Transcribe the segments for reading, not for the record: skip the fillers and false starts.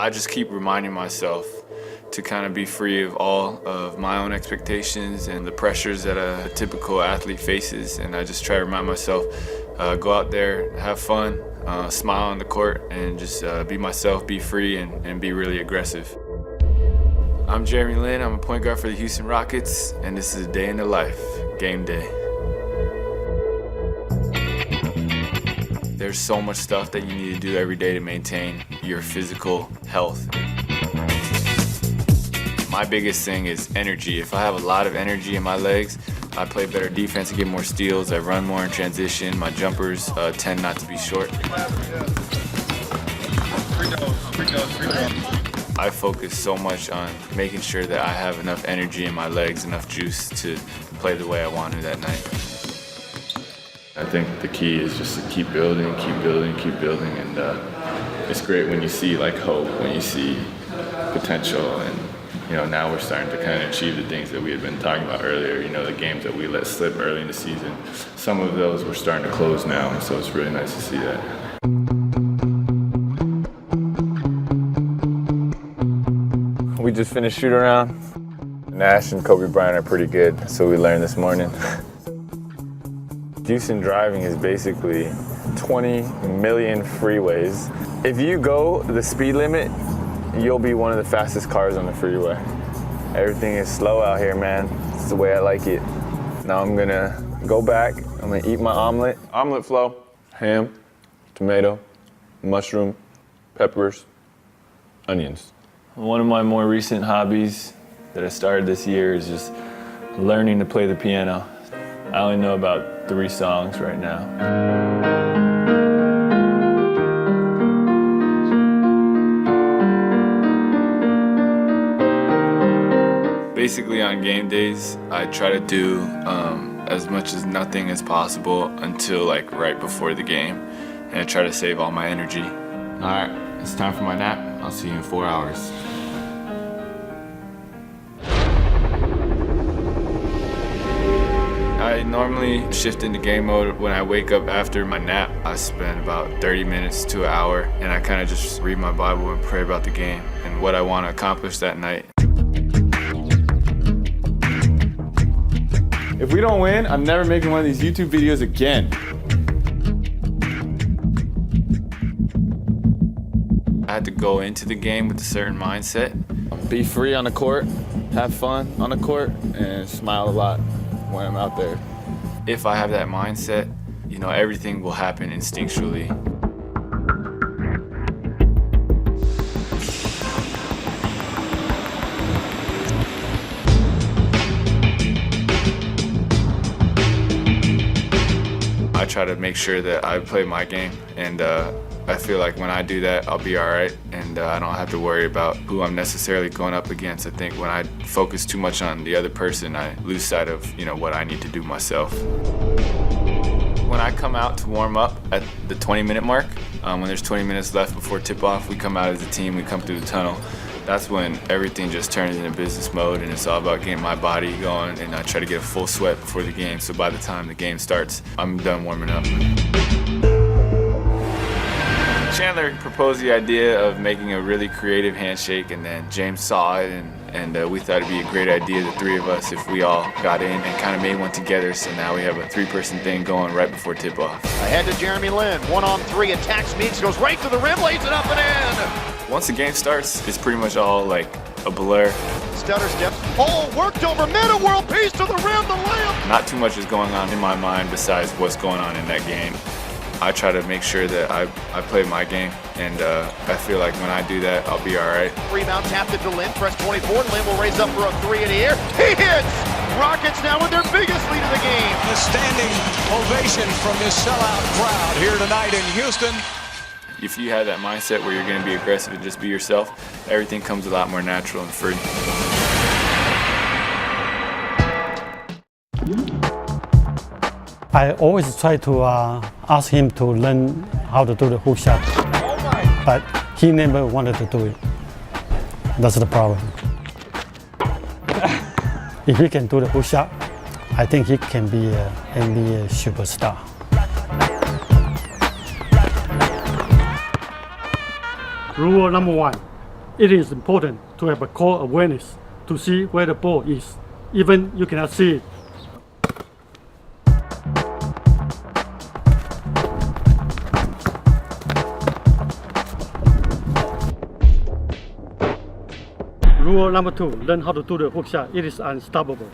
I just keep reminding myself to kind of be free of all of my own expectations and the pressures that a typical athlete faces. And I just try to remind myself, go out there, have fun, smile on the court, and just be myself, be free, and be really aggressive. I'm Jeremy Lin, I'm a point guard for the Houston Rockets, and this is a day in the life, game day. There's so much stuff that you need to do every day to maintain your physical health. My biggest thing is energy. If I have a lot of energy in my legs, I play better defense and get more steals. I run more in transition. My jumpers tend not to be short. I focus so much on making sure that I have enough energy in my legs, enough juice to play the way I want to that night. I think the key is just to keep building, and it's great when you see like hope, when you see potential, and now we're starting to kind of achieve the things that we had been talking about earlier. The games that we let slip early in the season, some of those we're starting to close now, and so it's really nice to see that. We just finished shoot around. Nash and Kobe Bryant are pretty good, so we learned this morning. Houston driving is basically 20 million freeways. If you go the speed limit, you'll be one of the fastest cars on the freeway. Everything is slow out here, man. It's the way I like it. Now I'm gonna go back, I'm gonna eat my omelet. Omelet flow, ham, tomato, mushroom, peppers, onions. One of my more recent hobbies that I started this year is just learning to play the piano. I only know about 3 songs right now. Basically on game days, I try to do as much as nothing as possible until like right before the game, and I try to save all my energy. All right, it's time for my nap. I'll see you in 4 hours. I normally shift into game mode when I wake up after my nap. I spend about 30 minutes to an hour, and I kind of just read my Bible and pray about the game and what I want to accomplish that night. If we don't win, I'm never making one of these YouTube videos again. I had to go into the game with a certain mindset. Be free on the court, have fun on the court, and smile a lot when I'm out there. If I have that mindset, everything will happen instinctually. I try to make sure that I play my game, and I feel like when I do that, I'll be all right, and I don't have to worry about who I'm necessarily going up against. I think when I focus too much on the other person, I lose sight of what I need to do myself. When I come out to warm up at the 20-minute mark, when there's 20 minutes left before tip-off, we come out as a team, we come through the tunnel. That's when everything just turns into business mode, and it's all about getting my body going, and I try to get a full sweat before the game, so by the time the game starts, I'm done warming up. Chandler proposed the idea of making a really creative handshake, and then James saw it, and we thought it'd be a great idea, the 3 of us, if we all got in and kind of made one together, so now we have a 3-person thing going right before tip-off. Ahead to Jeremy Lin, 1-on-3, attacks Meeks, goes right to the rim, lays it up and in! Once the game starts, it's pretty much all like a blur. Stutter step, worked over, mid world peace to the rim, the layup! Not too much is going on in my mind besides what's going on in that game. I try to make sure that I play my game, and I feel like when I do that, I'll be all right. Rebound tapped it to Lin, press 24, Lin will raise up for a 3 in the air. He hits! Rockets now with their biggest lead of the game. A standing ovation from this sellout crowd here tonight in Houston. If you have that mindset where you're going to be aggressive and just be yourself, everything comes a lot more natural and free. I always try to ask him to learn how to do the hook shot, but he never wanted to do it. That's the problem. If he can do the hook shot, I think he can be an NBA superstar. Rule number 1, it is important to have a core awareness to see where the ball is, even you cannot see it. 如果 number 2 learn how to do the hook shot, it is unstoppable.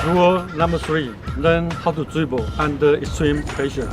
如果 number 3 learn how to dribble under extreme pressure.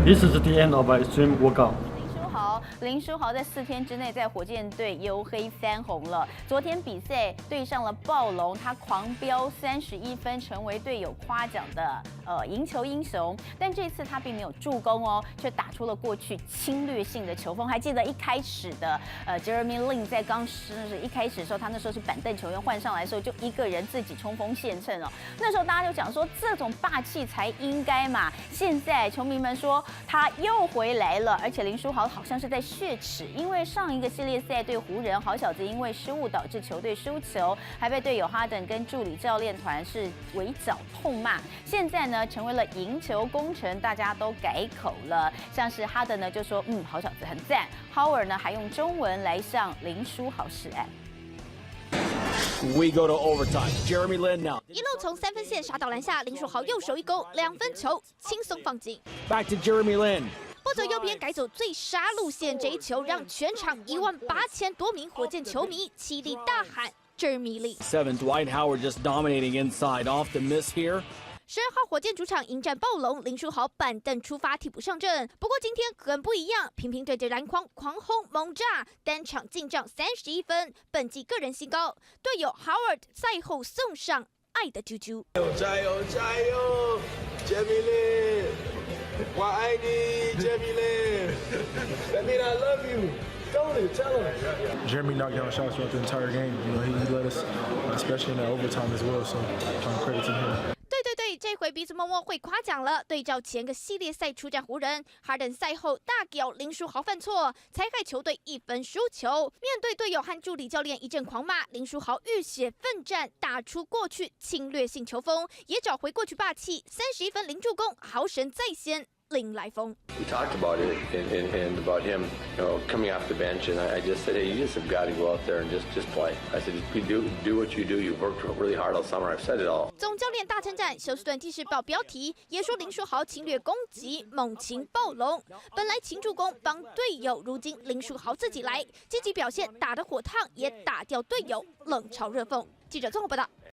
，This is the end of our extreme workout. 林书豪在4天之内在火箭队忧黑3红了。昨天比赛对上了暴龙，他狂飙31分，成为队友夸奖的赢球英雄。但这次他并没有助攻哦，却打出了过去侵略性的球风。还记得一开始的Jeremy Lin 在一开始的时候，他那时候是板凳球员换上来的时候，就一个人自己冲锋陷阵哦。那时候大家就讲说这种霸气才应该嘛。现在球迷们说他又回来了，而且林书豪好像是在血耻，因为上一个系列赛对湖人，好小子因为失误导致球队输球，还被队友哈登跟助理教练团是围剿痛骂。现在呢，成为了赢球功臣，大家都改口了。像是哈登呢就说好小子很赞 ，Howard 呢还用中文来向林书豪示爱。We go to overtime. Jeremy Lin now. 一路从3分线杀到篮下，林书豪右手一勾，2分球轻松放进。Back to Jeremy Lin. 不走右边，改走最杀路线，这一球让全场18000多名火箭球迷起立大喊 Jeremy Lin。7 Dwight Howard just dominating inside off the miss here. 12号火箭主场迎战暴龙，林书豪板凳出发替补上阵。不过今天很不一样，频频对着篮筐狂轰猛炸，单场进账31分，本季个人新高。队友 Howard 赛后送上爱的啾啾。加油加油 ，Jeremy Lin， 我爱你 ，Jeremy Lin，That mean I love you. Tell him. Jeremy knocked down shots throughout the entire game. You know, he led us, especially in that overtime as well. So, credit to him. 对，这回鼻子摸摸会夸奖了。对照前个系列赛出战湖人，哈登赛后大屌林书豪犯错，才害球队1分输球。面对队友和助理教练一阵狂骂，林书豪浴血奋战，打出过去侵略性球风，也找回过去霸气。31分0助攻，豪神再现。林来疯。 We talked about it and about him, coming off the bench, and I just said, hey, you just have got to go out there and just play. I said, do what you do. You've worked really hard all summer. I've said it all. 总教练大称赞休斯顿纪事报标题，也说林书豪侵略攻击，猛擒暴龙。本来擒助攻帮队友，如今林书豪自己来，积极表现，打得火烫，也打掉队友，冷嘲热讽。记者综合报道。